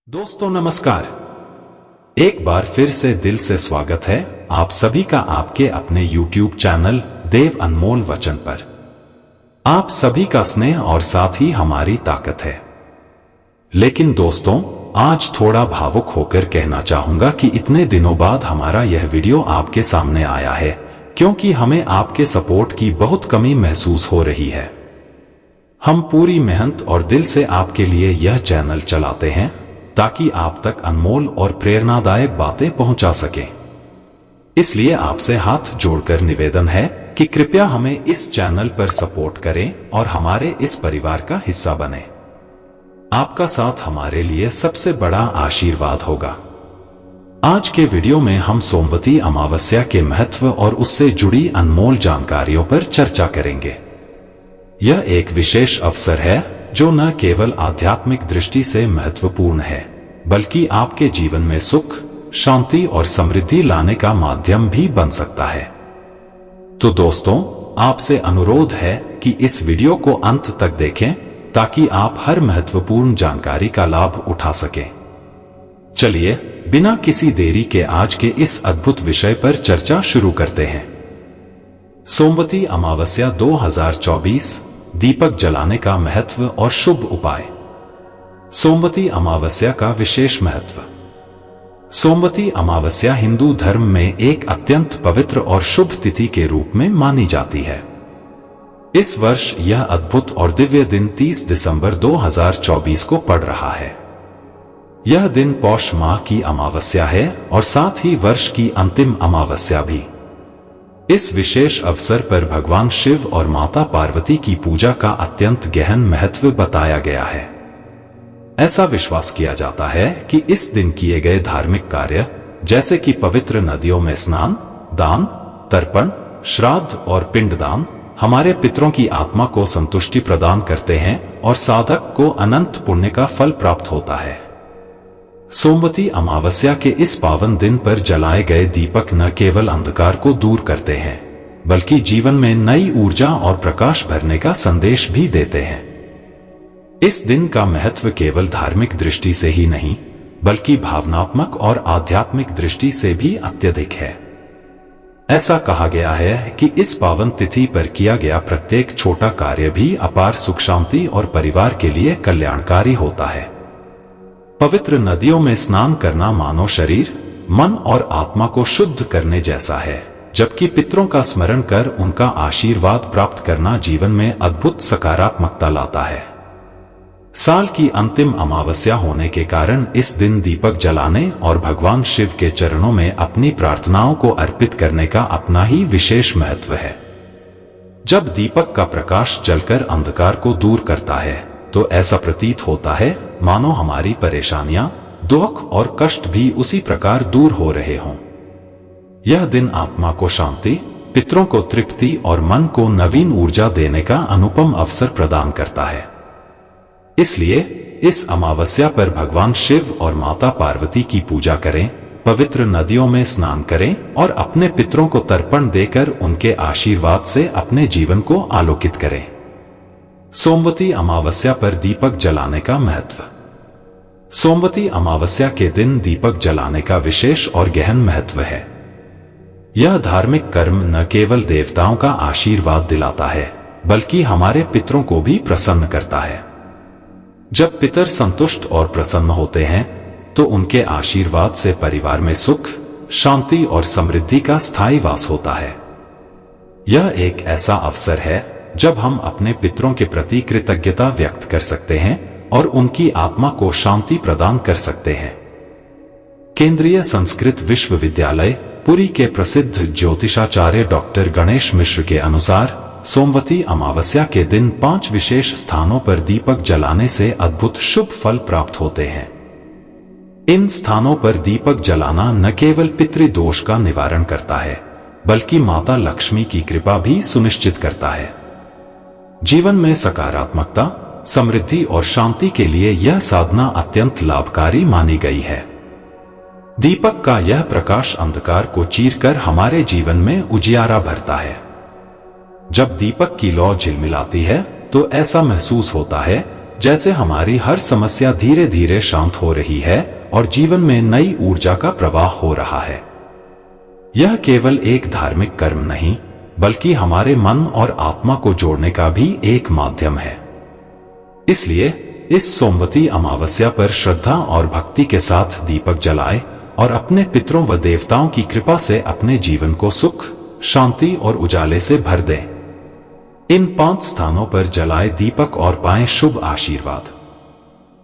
दोस्तों नमस्कार। एक बार फिर से दिल से स्वागत है आप सभी का आपके अपने YouTube चैनल देव अनमोल वचन पर। आप सभी का स्नेह और साथ ही हमारी ताकत है। लेकिन दोस्तों, आज थोड़ा भावुक होकर कहना चाहूंगा कि इतने दिनों बाद हमारा यह वीडियो आपके सामने आया है क्योंकि हमें आपके सपोर्ट की बहुत कमी महसूस हो रही है। हम पूरी मेहनत और दिल से आपके लिए यह चैनल चलाते हैं ताकि आप तक अनमोल और प्रेरणादायक बातें पहुंचा सकें। इसलिए आपसे हाथ जोड़कर निवेदन है कि कृपया हमें इस चैनल पर सपोर्ट करें और हमारे इस परिवार का हिस्सा बने। आपका साथ हमारे लिए सबसे बड़ा आशीर्वाद होगा। आज के वीडियो में हम सोमवती अमावस्या के महत्व और उससे जुड़ी अनमोल जानकारियों पर चर्चा करेंगे। यह एक विशेष अवसर है जो न केवल आध्यात्मिक दृष्टि से महत्वपूर्ण है बल्कि आपके जीवन में सुख, शांति और समृद्धि लाने का माध्यम भी बन सकता है। तो दोस्तों, आपसे अनुरोध है कि इस वीडियो को अंत तक देखें ताकि आप हर महत्वपूर्ण जानकारी का लाभ उठा सकें। चलिए बिना किसी देरी के आज के इस अद्भुत विषय पर चर्चा शुरू करते हैं। सोमवती अमावस्या 2024 दीपक जलाने का महत्व और शुभ उपाय। सोमवती अमावस्या का विशेष महत्व। सोमवती अमावस्या हिंदू धर्म में एक अत्यंत पवित्र और शुभ तिथि के रूप में मानी जाती है। इस वर्ष यह अद्भुत और दिव्य दिन 30 दिसंबर 2024 को पड़ रहा है। यह दिन पौष माह की अमावस्या है और साथ ही वर्ष की अंतिम अमावस्या भी। इस विशेष अवसर पर भगवान शिव और माता पार्वती की पूजा का अत्यंत गहन महत्व बताया गया है। ऐसा विश्वास किया जाता है कि इस दिन किए गए धार्मिक कार्य जैसे कि पवित्र नदियों में स्नान, दान, तर्पण, श्राद्ध और पिंडदान हमारे पितरों की आत्मा को संतुष्टि प्रदान करते हैं और साधक को अनंत पुण्य का फल प्राप्त होता है। सोमवती अमावस्या के इस पावन दिन पर जलाए गए दीपक न केवल अंधकार को दूर करते हैं बल्कि जीवन में नई ऊर्जा और प्रकाश भरने का संदेश भी देते हैं। इस दिन का महत्व केवल धार्मिक दृष्टि से ही नहीं बल्कि भावनात्मक और आध्यात्मिक दृष्टि से भी अत्यधिक है। ऐसा कहा गया है कि इस पावन तिथि पर किया गया प्रत्येक छोटा कार्य भी अपार सुख, शांति और परिवार के लिए कल्याणकारी होता है। पवित्र नदियों में स्नान करना मानव शरीर, मन और आत्मा को शुद्ध करने जैसा है, जबकि पितरों का स्मरण कर उनका आशीर्वाद प्राप्त करना जीवन में अद्भुत सकारात्मकता लाता है। साल की अंतिम अमावस्या होने के कारण इस दिन दीपक जलाने और भगवान शिव के चरणों में अपनी प्रार्थनाओं को अर्पित करने का अपना ही विशेष महत्व है। जब दीपक का प्रकाश जलकर अंधकार को दूर करता है तो ऐसा प्रतीत होता है मानो हमारी परेशानियां, दुख और कष्ट भी उसी प्रकार दूर हो रहे हों। यह दिन आत्मा को शांति, पितरों को तृप्ति और मन को नवीन ऊर्जा देने का अनुपम अवसर प्रदान करता है। इसलिए इस अमावस्या पर भगवान शिव और माता पार्वती की पूजा करें, पवित्र नदियों में स्नान करें और अपने पितरों को तर्पण देकर उनके आशीर्वाद से अपने जीवन को आलोकित करें। सोमवती अमावस्या पर दीपक जलाने का महत्व। सोमवती अमावस्या के दिन दीपक जलाने का विशेष और गहन महत्व है। यह धार्मिक कर्म न केवल देवताओं का आशीर्वाद दिलाता है बल्कि हमारे पितरों को भी प्रसन्न करता है। जब पितर संतुष्ट और प्रसन्न होते हैं तो उनके आशीर्वाद से परिवार में सुख, शांति और समृद्धि का स्थायी वास होता है। यह एक ऐसा अवसर है जब हम अपने पितरों के प्रति कृतज्ञता व्यक्त कर सकते हैं और उनकी आत्मा को शांति प्रदान कर सकते हैं। केंद्रीय संस्कृत विश्वविद्यालय पुरी के प्रसिद्ध ज्योतिषाचार्य डॉक्टर गणेश मिश्र के अनुसार सोमवती अमावस्या के दिन 5 विशेष स्थानों पर दीपक जलाने से अद्भुत शुभ फल प्राप्त होते हैं। इन स्थानों पर दीपक जलाना न केवल पितृदोष का निवारण करता है बल्कि माता लक्ष्मी की कृपा भी सुनिश्चित करता है। जीवन में सकारात्मकता, समृद्धि और शांति के लिए यह साधना अत्यंत लाभकारी मानी गई है। दीपक का यह प्रकाश अंधकार को चीरकर हमारे जीवन में उजियारा भरता है। जब दीपक की लौ झिलमिलाती है तो ऐसा महसूस होता है जैसे हमारी हर समस्या धीरे धीरे शांत हो रही है और जीवन में नई ऊर्जा का प्रवाह हो रहा है। यह केवल एक धार्मिक कर्म नहीं, बल्कि हमारे मन और आत्मा को जोड़ने का भी एक माध्यम है। इसलिए इस सोमवती अमावस्या पर श्रद्धा और भक्ति के साथ दीपक जलाएं और अपने पितरों व देवताओं की कृपा से अपने जीवन को सुख, शांति और उजाले से भर दें। इन 5 स्थानों पर जलाए दीपक और पाएं शुभ आशीर्वाद।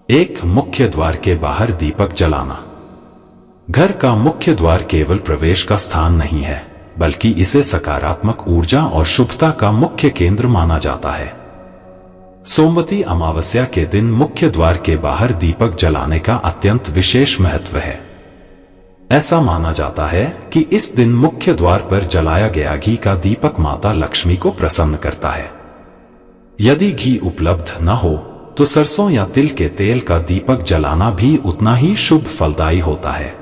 1. मुख्य द्वार के बाहर दीपक जलाना। घर का मुख्य द्वार केवल प्रवेश का स्थान नहीं है, बल्कि इसे सकारात्मक ऊर्जा और शुभता का मुख्य केंद्र माना जाता है। सोमवती अमावस्या के दिन मुख्य द्वार के बाहर दीपक जलाने का अत्यंत विशेष महत्व है। ऐसा माना जाता है कि इस दिन मुख्य द्वार पर जलाया गया घी का दीपक माता लक्ष्मी को प्रसन्न करता है। यदि घी उपलब्ध न हो तो सरसों या तिल के तेल का दीपक जलाना भी उतना ही शुभ फलदायी होता है।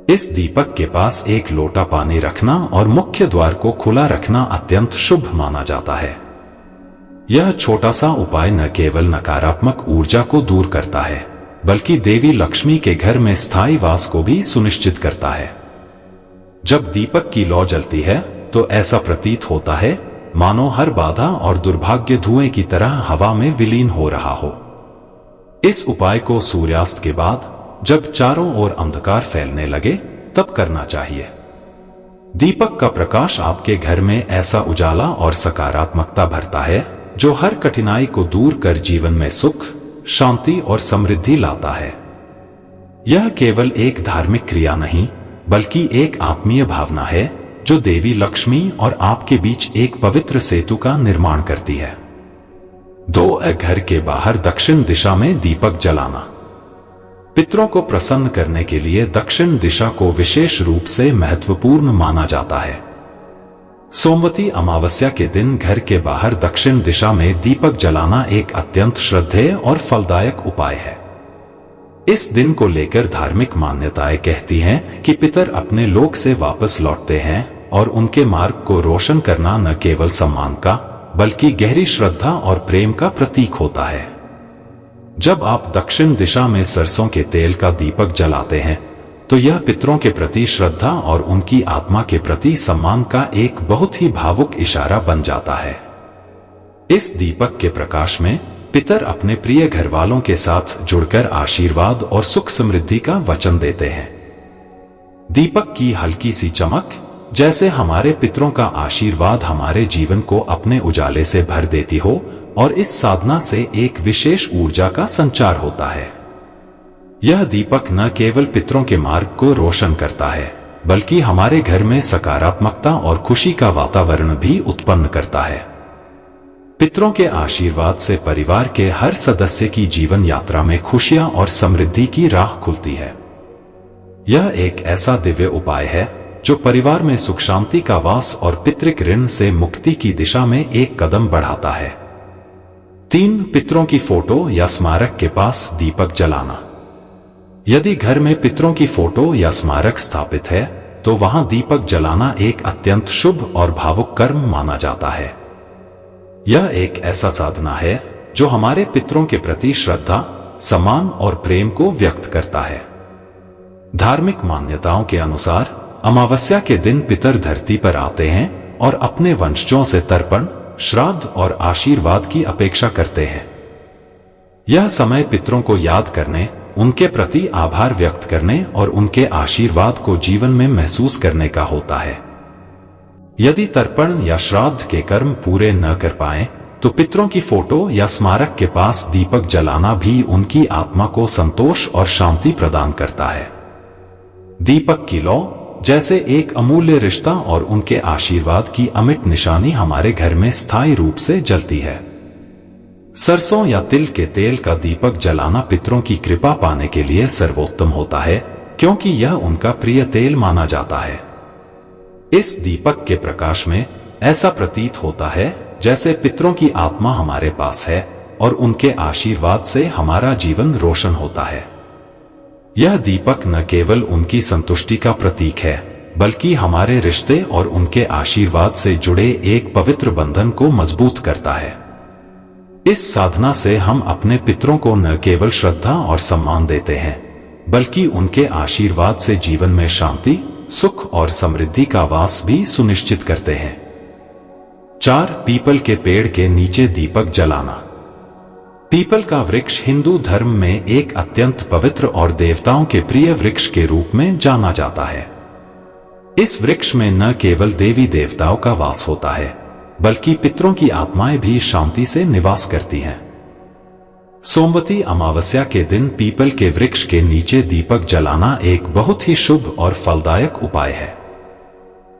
इस दीपक के पास एक लोटा पानी रखना और मुख्य द्वार को खुला रखना अत्यंत शुभ माना जाता है। यह छोटा सा उपाय न केवल नकारात्मक ऊर्जा को दूर करता है, बल्कि देवी लक्ष्मी के घर में स्थायी वास को भी सुनिश्चित करता है। जब दीपक की लौ जलती है तो ऐसा प्रतीत होता है मानो हर बाधा और दुर्भाग्य धुएं की तरह हवा में विलीन हो रहा हो। इस उपाय को सूर्यास्त के बाद जब चारों ओर अंधकार फैलने लगे तब करना चाहिए। दीपक का प्रकाश आपके घर में ऐसा उजाला और सकारात्मकता भरता है जो हर कठिनाई को दूर कर जीवन में सुख, शांति और समृद्धि लाता है। यह केवल एक धार्मिक क्रिया नहीं, बल्कि एक आत्मीय भावना है जो देवी लक्ष्मी और आपके बीच एक पवित्र सेतु का निर्माण करती है। 2. घर के बाहर दक्षिण दिशा में दीपक जलाना। पितरों को प्रसन्न करने के लिए दक्षिण दिशा को विशेष रूप से महत्वपूर्ण माना जाता है। सोमवती अमावस्या के दिन घर के बाहर दक्षिण दिशा में दीपक जलाना एक अत्यंत श्रद्धेय और फलदायक उपाय है। इस दिन को लेकर धार्मिक मान्यताएं कहती हैं कि पितर अपने लोक से वापस लौटते हैं और उनके मार्ग को रोशन करना न केवल सम्मान का, बल्कि गहरी श्रद्धा और प्रेम का प्रतीक होता है। जब आप दक्षिण दिशा में सरसों के तेल का दीपक जलाते हैं तो यह पितरों के प्रति श्रद्धा और उनकी आत्मा के प्रति सम्मान का एक बहुत ही भावुक इशारा बन जाता है। इस दीपक के प्रकाश में पितर अपने प्रिय घरवालों के साथ जुड़कर आशीर्वाद और सुख समृद्धि का वचन देते हैं। दीपक की हल्की सी चमक जैसे हमारे पितरों का आशीर्वाद हमारे जीवन को अपने उजाले से भर देती हो और इस साधना से एक विशेष ऊर्जा का संचार होता है। यह दीपक न केवल पितरों के मार्ग को रोशन करता है, बल्कि हमारे घर में सकारात्मकता और खुशी का वातावरण भी उत्पन्न करता है। पितरों के आशीर्वाद से परिवार के हर सदस्य की जीवन यात्रा में खुशियां और समृद्धि की राह खुलती है। यह एक ऐसा दिव्य उपाय है जो परिवार में सुख शांति का वास और पितृक ऋण से मुक्ति की दिशा में एक कदम बढ़ाता है। 3. पितरों की फोटो या स्मारक के पास दीपक जलाना। यदि घर में पितरों की फोटो या स्मारक स्थापित है तो वहां दीपक जलाना एक अत्यंत शुभ और भावुक कर्म माना जाता है। यह एक ऐसा साधना है जो हमारे पितरों के प्रति श्रद्धा, सम्मान और प्रेम को व्यक्त करता है। धार्मिक मान्यताओं के अनुसार अमावस्या के दिन पितर धरती पर आते हैं और अपने वंशजों से तर्पण, श्राद्ध और आशीर्वाद की अपेक्षा करते हैं। यह समय पितरों को याद करने, उनके प्रति आभार व्यक्त करने और उनके आशीर्वाद को जीवन में महसूस करने का होता है। यदि तर्पण या श्राद्ध के कर्म पूरे न कर पाएं, तो पितरों की फोटो या स्मारक के पास दीपक जलाना भी उनकी आत्मा को संतोष और शांति प्रदान करता है। दीपक की लौ जैसे एक अमूल्य रिश्ता और उनके आशीर्वाद की अमिट निशानी हमारे घर में स्थायी रूप से जलती है। सरसों या तिल के तेल का दीपक जलाना पितरों की कृपा पाने के लिए सर्वोत्तम होता है, क्योंकि यह उनका प्रिय तेल माना जाता है। इस दीपक के प्रकाश में ऐसा प्रतीत होता है जैसे पितरों की आत्मा हमारे पास है और उनके आशीर्वाद से हमारा जीवन रोशन होता है। यह दीपक न केवल उनकी संतुष्टि का प्रतीक है, बल्कि हमारे रिश्ते और उनके आशीर्वाद से जुड़े एक पवित्र बंधन को मजबूत करता है। इस साधना से हम अपने पितरों को न केवल श्रद्धा और सम्मान देते हैं, बल्कि उनके आशीर्वाद से जीवन में शांति, सुख और समृद्धि का वास भी सुनिश्चित करते हैं। 4. पीपल के पेड़ के नीचे दीपक जलाना। पीपल का वृक्ष हिंदू धर्म में एक अत्यंत पवित्र और देवताओं के प्रिय वृक्ष के रूप में जाना जाता है। इस वृक्ष में न केवल देवी देवताओं का वास होता है, बल्कि पितरों की आत्माएं भी शांति से निवास करती हैं। सोमवती अमावस्या के दिन पीपल के वृक्ष के नीचे दीपक जलाना एक बहुत ही शुभ और फलदायक उपाय है।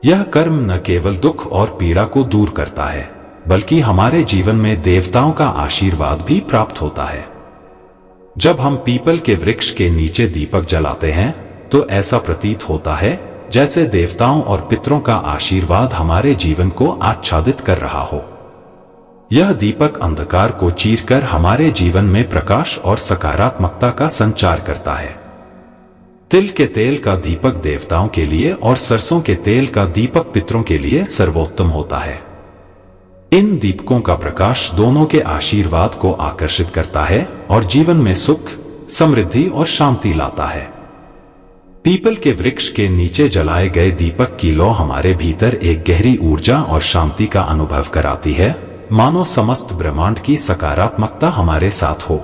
यह कर्म न केवल दुख और पीड़ा को दूर करता है, बल्कि हमारे जीवन में देवताओं का आशीर्वाद भी प्राप्त होता है। जब हम पीपल के वृक्ष के नीचे दीपक जलाते हैं, तो ऐसा प्रतीत होता है जैसे देवताओं और पितरों का आशीर्वाद हमारे जीवन को आच्छादित कर रहा हो। यह दीपक अंधकार को चीरकर हमारे जीवन में प्रकाश और सकारात्मकता का संचार करता है। तिल के तेल का दीपक देवताओं के लिए और सरसों के तेल का दीपक पितरों के लिए सर्वोत्तम होता है। इन दीपकों का प्रकाश दोनों के आशीर्वाद को आकर्षित करता है और जीवन में सुख, समृद्धि और शांति लाता है। पीपल के वृक्ष के नीचे जलाए गए दीपक की लौ हमारे भीतर एक गहरी ऊर्जा और शांति का अनुभव कराती है, मानो समस्त ब्रह्मांड की सकारात्मकता हमारे साथ हो।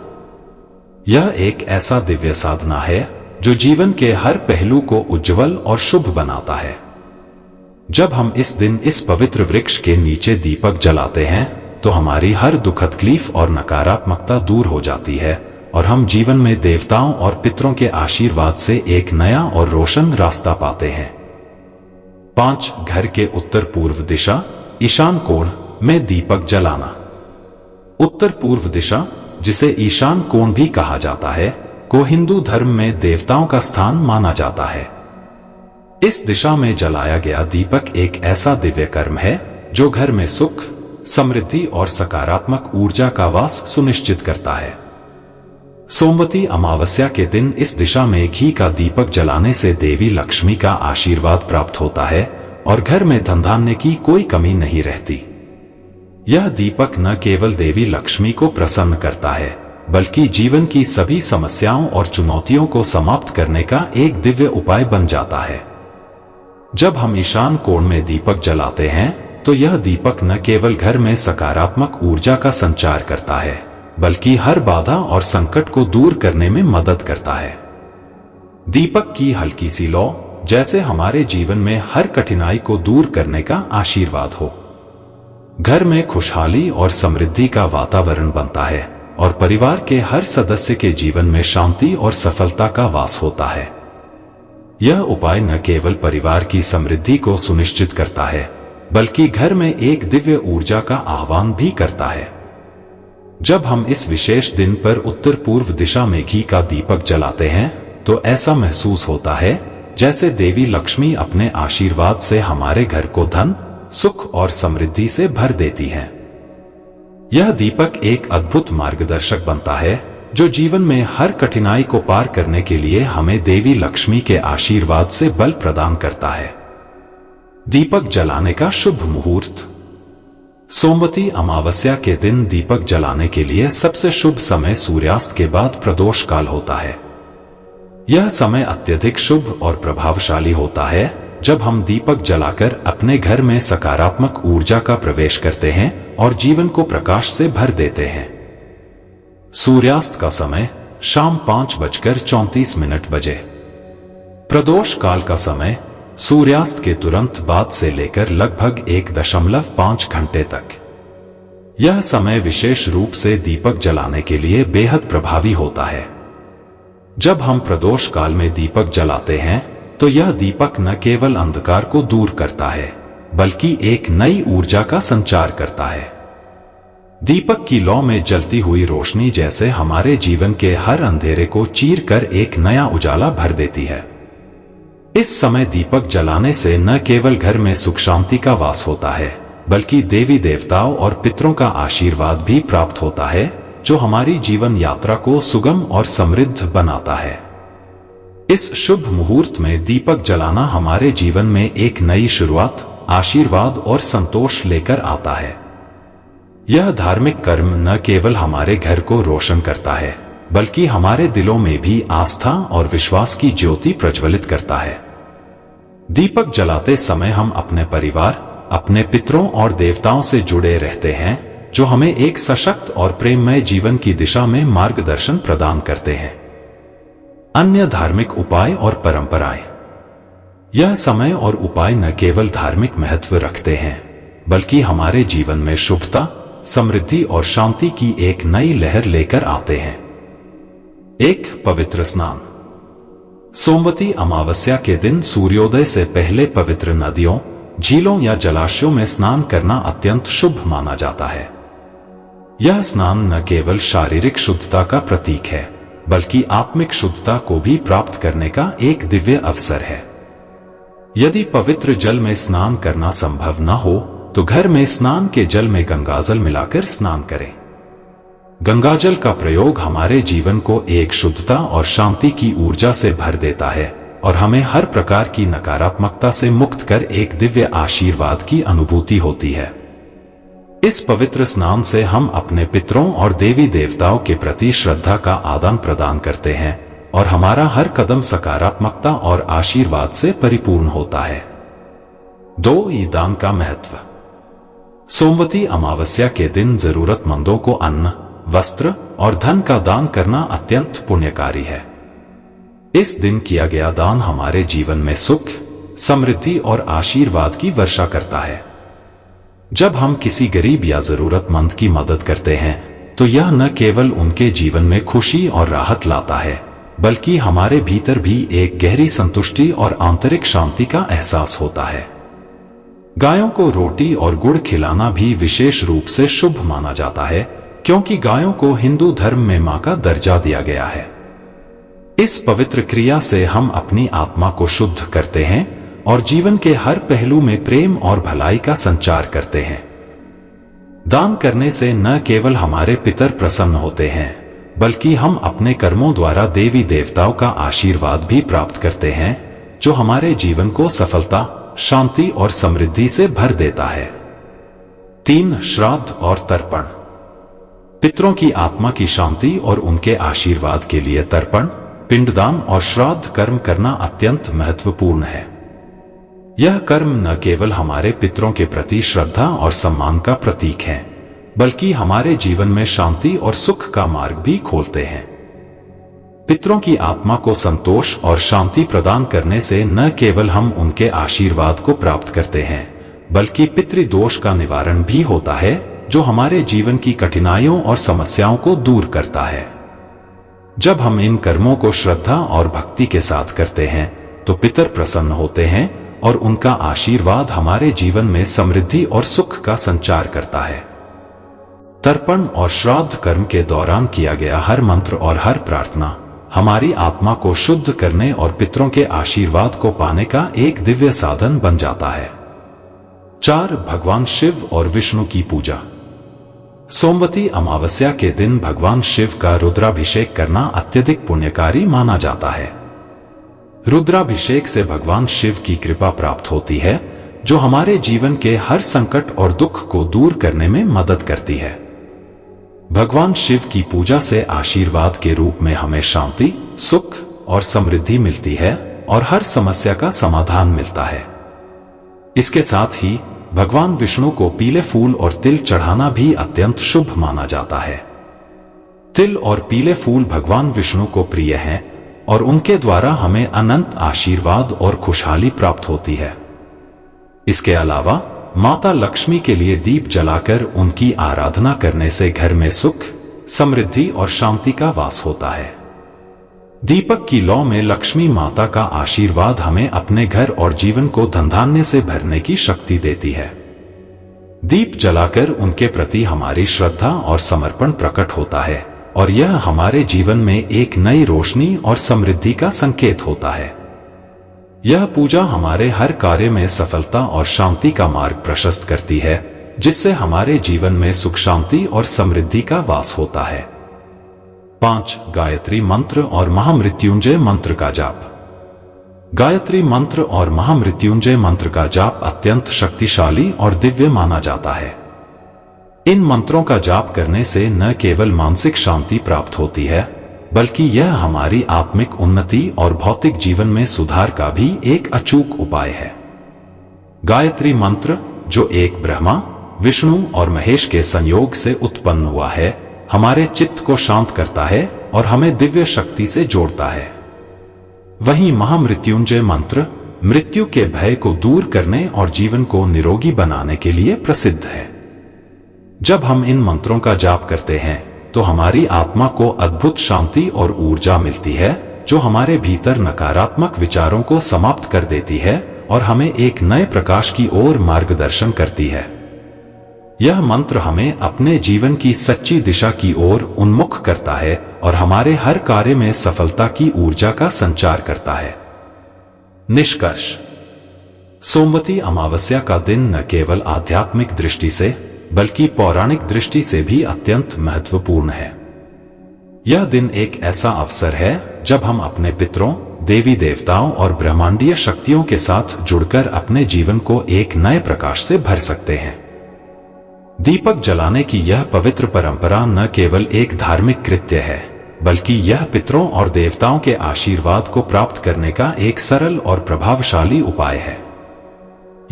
यह एक ऐसा दिव्य साधना है जो जीवन के हर पहलू को उज्जवल और शुभ बनाता है। जब हम इस दिन इस पवित्र वृक्ष के नीचे दीपक जलाते हैं, तो हमारी हर दुखद तकलीफ और नकारात्मकता दूर हो जाती है और हम जीवन में देवताओं और पितरों के आशीर्वाद से एक नया और रोशन रास्ता पाते हैं। 5. घर के उत्तर पूर्व दिशा, ईशान कोण में दीपक जलाना। उत्तर पूर्व दिशा, जिसे ईशान कोण भी कहा जाता है, को हिंदू धर्म में देवताओं का स्थान माना जाता है। इस दिशा में जलाया गया दीपक एक ऐसा दिव्य कर्म है जो घर में सुख, समृद्धि और सकारात्मक ऊर्जा का वास सुनिश्चित करता है। सोमवती अमावस्या के दिन इस दिशा में घी का दीपक जलाने से देवी लक्ष्मी का आशीर्वाद प्राप्त होता है और घर में धन धान्य की कोई कमी नहीं रहती। यह दीपक न केवल देवी लक्ष्मी को प्रसन्न करता है, बल्कि जीवन की सभी समस्याओं और चुनौतियों को समाप्त करने का एक दिव्य उपाय बन जाता है। जब हम ईशान कोण में दीपक जलाते हैं, तो यह दीपक न केवल घर में सकारात्मक ऊर्जा का संचार करता है, बल्कि हर बाधा और संकट को दूर करने में मदद करता है। दीपक की हल्की सी लौ जैसे हमारे जीवन में हर कठिनाई को दूर करने का आशीर्वाद हो। घर में खुशहाली और समृद्धि का वातावरण बनता है और परिवार के हर सदस्य के जीवन में शांति और सफलता का वास होता है। यह उपाय न केवल परिवार की समृद्धि को सुनिश्चित करता है, बल्कि घर में एक दिव्य ऊर्जा का आह्वान भी करता है। जब हम इस विशेष दिन पर उत्तर पूर्व दिशा में घी का दीपक जलाते हैं, तो ऐसा महसूस होता है जैसे देवी लक्ष्मी अपने आशीर्वाद से हमारे घर को धन, सुख और समृद्धि से भर देती हैं। यह दीपक एक अद्भुत मार्गदर्शक बनता है जो जीवन में हर कठिनाई को पार करने के लिए हमें देवी लक्ष्मी के आशीर्वाद से बल प्रदान करता है। दीपक जलाने का शुभ मुहूर्त। सोमवती अमावस्या के दिन दीपक जलाने के लिए सबसे शुभ समय सूर्यास्त के बाद प्रदोष काल होता है। यह समय अत्यधिक शुभ और प्रभावशाली होता है जब हम दीपक जलाकर अपने घर में सकारात्मक ऊर्जा का प्रवेश करते हैं और जीवन को प्रकाश से भर देते हैं। सूर्यास्त का समय शाम 5:34 बजे। प्रदोष काल का समय सूर्यास्त के तुरंत बाद से लेकर लगभग 1.5 घंटे तक। यह समय विशेष रूप से दीपक जलाने के लिए बेहद प्रभावी होता है। जब हम प्रदोष काल में दीपक जलाते हैं, तो यह दीपक न केवल अंधकार को दूर करता है, बल्कि एक नई ऊर्जा का संचार करता है। दीपक की लौ में जलती हुई रोशनी जैसे हमारे जीवन के हर अंधेरे को चीर कर एक नया उजाला भर देती है। इस समय दीपक जलाने से न केवल घर में सुख शांति का वास होता है, बल्कि देवी देवताओं और पितरों का आशीर्वाद भी प्राप्त होता है, जो हमारी जीवन यात्रा को सुगम और समृद्ध बनाता है। इस शुभ मुहूर्त में दीपक जलाना हमारे जीवन में एक नई शुरुआत, आशीर्वाद और संतोष लेकर आता है। यह धार्मिक कर्म न केवल हमारे घर को रोशन करता है, बल्कि हमारे दिलों में भी आस्था और विश्वास की ज्योति प्रज्वलित करता है। दीपक जलाते समय हम अपने परिवार, अपने पितरों और देवताओं से जुड़े रहते हैं, जो हमें एक सशक्त और प्रेममय जीवन की दिशा में मार्गदर्शन प्रदान करते हैं। अन्य धार्मिक उपाय और परंपराएं। यह समय और उपाय न केवल धार्मिक महत्व रखते हैं, बल्कि हमारे जीवन में शुभता, समृद्धि और शांति की एक नई लहर लेकर आते हैं। एक पवित्र स्नान। सोमवती अमावस्या के दिन सूर्योदय से पहले पवित्र नदियों, झीलों या जलाशयों में स्नान करना अत्यंत शुभ माना जाता है। यह स्नान न केवल शारीरिक शुद्धता का प्रतीक है, बल्कि आत्मिक शुद्धता को भी प्राप्त करने का एक दिव्य अवसर है। यदि पवित्र जल में स्नान करना संभव न हो, तो घर में स्नान के जल में गंगाजल मिलाकर स्नान करें। गंगाजल का प्रयोग हमारे जीवन को एक शुद्धता और शांति की ऊर्जा से भर देता है और हमें हर प्रकार की नकारात्मकता से मुक्त कर एक दिव्य आशीर्वाद की अनुभूति होती है। इस पवित्र स्नान से हम अपने पितरों और देवी देवताओं के प्रति श्रद्धा का आदान प्रदान करते हैं और हमारा हर कदम सकारात्मकता और आशीर्वाद से परिपूर्ण होता है। 2. दान का महत्व। सोमवती अमावस्या के दिन जरूरतमंदों को अन्न, वस्त्र और धन का दान करना अत्यंत पुण्यकारी है। इस दिन किया गया दान हमारे जीवन में सुख, समृद्धि और आशीर्वाद की वर्षा करता है। जब हम किसी गरीब या जरूरतमंद की मदद करते हैं, तो यह न केवल उनके जीवन में खुशी और राहत लाता है, बल्कि हमारे भीतर भी एक गहरी संतुष्टि और आंतरिक शांति का एहसास होता है। गायों को रोटी और गुड़ खिलाना भी विशेष रूप से शुभ माना जाता है, क्योंकि गायों को हिंदू धर्म में मां का दर्जा दिया गया है। इस पवित्र क्रिया से हम अपनी आत्मा को शुद्ध करते हैं और जीवन के हर पहलू में प्रेम और भलाई का संचार करते हैं। दान करने से न केवल हमारे पितर प्रसन्न होते हैं, बल्कि हम अपने कर्मों द्वारा देवी देवताओं का आशीर्वाद भी प्राप्त करते हैं, जो हमारे जीवन को सफलता, शांति और समृद्धि से भर देता है। 3. श्राद्ध और तर्पण। पितरों की आत्मा की शांति और उनके आशीर्वाद के लिए तर्पण, पिंडदान और श्राद्ध कर्म करना अत्यंत महत्वपूर्ण है। यह कर्म न केवल हमारे पितरों के प्रति श्रद्धा और सम्मान का प्रतीक है, बल्कि हमारे जीवन में शांति और सुख का मार्ग भी खोलते हैं। पितरों की आत्मा को संतोष और शांति प्रदान करने से न केवल हम उनके आशीर्वाद को प्राप्त करते हैं, बल्कि पितृदोष का निवारण भी होता है, जो हमारे जीवन की कठिनाइयों और समस्याओं को दूर करता है। जब हम इन कर्मों को श्रद्धा और भक्ति के साथ करते हैं, तो पितर प्रसन्न होते हैं और उनका आशीर्वाद हमारे जीवन में समृद्धि और सुख का संचार करता है। तर्पण और श्राद्ध कर्म के दौरान किया गया हर मंत्र और हर प्रार्थना हमारी आत्मा को शुद्ध करने और पितरों के आशीर्वाद को पाने का एक दिव्य साधन बन जाता है। 4. भगवान शिव और विष्णु की पूजा। सोमवती अमावस्या के दिन भगवान शिव का रुद्राभिषेक करना अत्यधिक पुण्यकारी माना जाता है। रुद्राभिषेक से भगवान शिव की कृपा प्राप्त होती है, जो हमारे जीवन के हर संकट और दुख को दूर करने में मदद करती है। भगवान शिव की पूजा से आशीर्वाद के रूप में हमें शांति, सुख और समृद्धि मिलती है और हर समस्या का समाधान मिलता है। इसके साथ ही भगवान विष्णु को पीले फूल और तिल चढ़ाना भी अत्यंत शुभ माना जाता है। तिल और पीले फूल भगवान विष्णु को प्रिय हैं और उनके द्वारा हमें अनंत आशीर्वाद और खुशहाली प्राप्त होती है। इसके अलावा माता लक्ष्मी के लिए दीप जलाकर उनकी आराधना करने से घर में सुख, समृद्धि और शांति का वास होता है। दीपक की लौ में लक्ष्मी माता का आशीर्वाद हमें अपने घर और जीवन को धनधान्य से भरने की शक्ति देती है। दीप जलाकर उनके प्रति हमारी श्रद्धा और समर्पण प्रकट होता है और यह हमारे जीवन में एक नई रोशनी और समृद्धि का संकेत होता है। यह पूजा हमारे हर कार्य में सफलता और शांति का मार्ग प्रशस्त करती है, जिससे हमारे जीवन में सुख, शांति और समृद्धि का वास होता है। 5. गायत्री मंत्र और महामृत्युंजय मंत्र का जाप। गायत्री मंत्र और महामृत्युंजय मंत्र का जाप अत्यंत शक्तिशाली और दिव्य माना जाता है। इन मंत्रों का जाप करने से न केवल मानसिक शांति प्राप्त होती है, बल्कि यह हमारी आत्मिक उन्नति और भौतिक जीवन में सुधार का भी एक अचूक उपाय है। गायत्री मंत्र, जो एक ब्रह्मा, विष्णु और महेश के संयोग से उत्पन्न हुआ है, हमारे चित्त को शांत करता है और हमें दिव्य शक्ति से जोड़ता है। वहीं महामृत्युंजय मंत्र मृत्यु के भय को दूर करने और जीवन को निरोगी बनाने के लिए प्रसिद्ध है। जब हम इन मंत्रों का जाप करते हैं तो हमारी आत्मा को अद्भुत शांति और ऊर्जा मिलती है, जो हमारे भीतर नकारात्मक विचारों को समाप्त कर देती है और हमें एक नए प्रकाश की ओर मार्गदर्शन करती है। यह मंत्र हमें अपने जीवन की सच्ची दिशा की ओर उन्मुख करता है और हमारे हर कार्य में सफलता की ऊर्जा का संचार करता है। निष्कर्ष: सोमवती अमावस्या का दिन न केवल आध्यात्मिक दृष्टि से बल्कि पौराणिक दृष्टि से भी अत्यंत महत्वपूर्ण है। यह दिन एक ऐसा अवसर है जब हम अपने पितरों, देवी देवताओं और ब्रह्मांडीय शक्तियों के साथ जुड़कर अपने जीवन को एक नए प्रकाश से भर सकते हैं। दीपक जलाने की यह पवित्र परंपरा न केवल एक धार्मिक कृत्य है, बल्कि यह पितरों और देवताओं के आशीर्वाद को प्राप्त करने का एक सरल और प्रभावशाली उपाय है।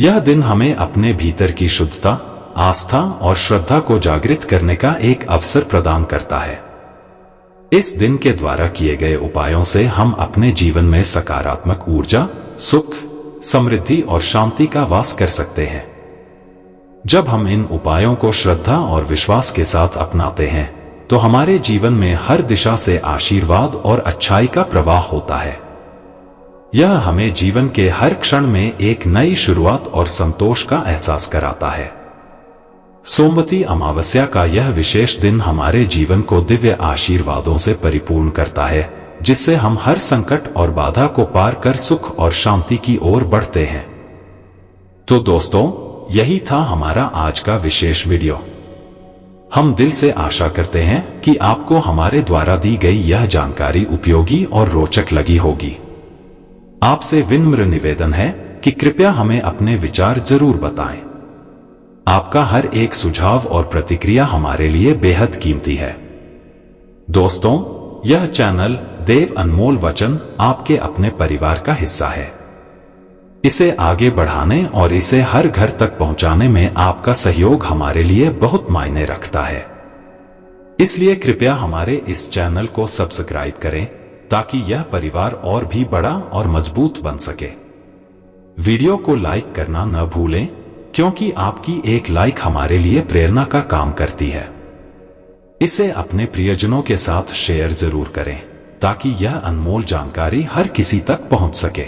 यह दिन हमें अपने भीतर की शुद्धता, आस्था और श्रद्धा को जागृत करने का एक अवसर प्रदान करता है। इस दिन के द्वारा किए गए उपायों से हम अपने जीवन में सकारात्मक ऊर्जा, सुख, समृद्धि और शांति का वास कर सकते हैं। जब हम इन उपायों को श्रद्धा और विश्वास के साथ अपनाते हैं तो हमारे जीवन में हर दिशा से आशीर्वाद और अच्छाई का प्रवाह होता है। यह हमें जीवन के हर क्षण में एक नई शुरुआत और संतोष का एहसास कराता है। सोमवती अमावस्या का यह विशेष दिन हमारे जीवन को दिव्य आशीर्वादों से परिपूर्ण करता है, जिससे हम हर संकट और बाधा को पार कर सुख और शांति की ओर बढ़ते हैं। तो दोस्तों, यही था हमारा आज का विशेष वीडियो। हम दिल से आशा करते हैं कि आपको हमारे द्वारा दी गई यह जानकारी उपयोगी और रोचक लगी होगी। आपसे विनम्र निवेदन है कि कृपया हमें अपने विचार जरूर बताएं। आपका हर एक सुझाव और प्रतिक्रिया हमारे लिए बेहद कीमती है। दोस्तों, यह चैनल देव अनमोल वचन आपके अपने परिवार का हिस्सा है। इसे आगे बढ़ाने और इसे हर घर तक पहुंचाने में आपका सहयोग हमारे लिए बहुत मायने रखता है। इसलिए कृपया हमारे इस चैनल को सब्सक्राइब करें ताकि यह परिवार और भी बड़ा और मजबूत बन सके। वीडियो को लाइक करना न भूलें, क्योंकि आपकी एक लाइक हमारे लिए प्रेरणा का काम करती है। इसे अपने प्रियजनों के साथ शेयर जरूर करें ताकि यह अनमोल जानकारी हर किसी तक पहुंच सके।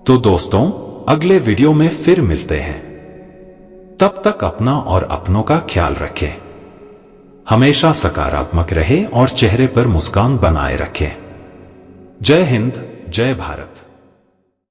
तो दोस्तों, अगले वीडियो में फिर मिलते हैं। तब तक अपना और अपनों का ख्याल रखें। हमेशा सकारात्मक रहें और चेहरे पर मुस्कान बनाए रखें। जय हिंद, जय भारत।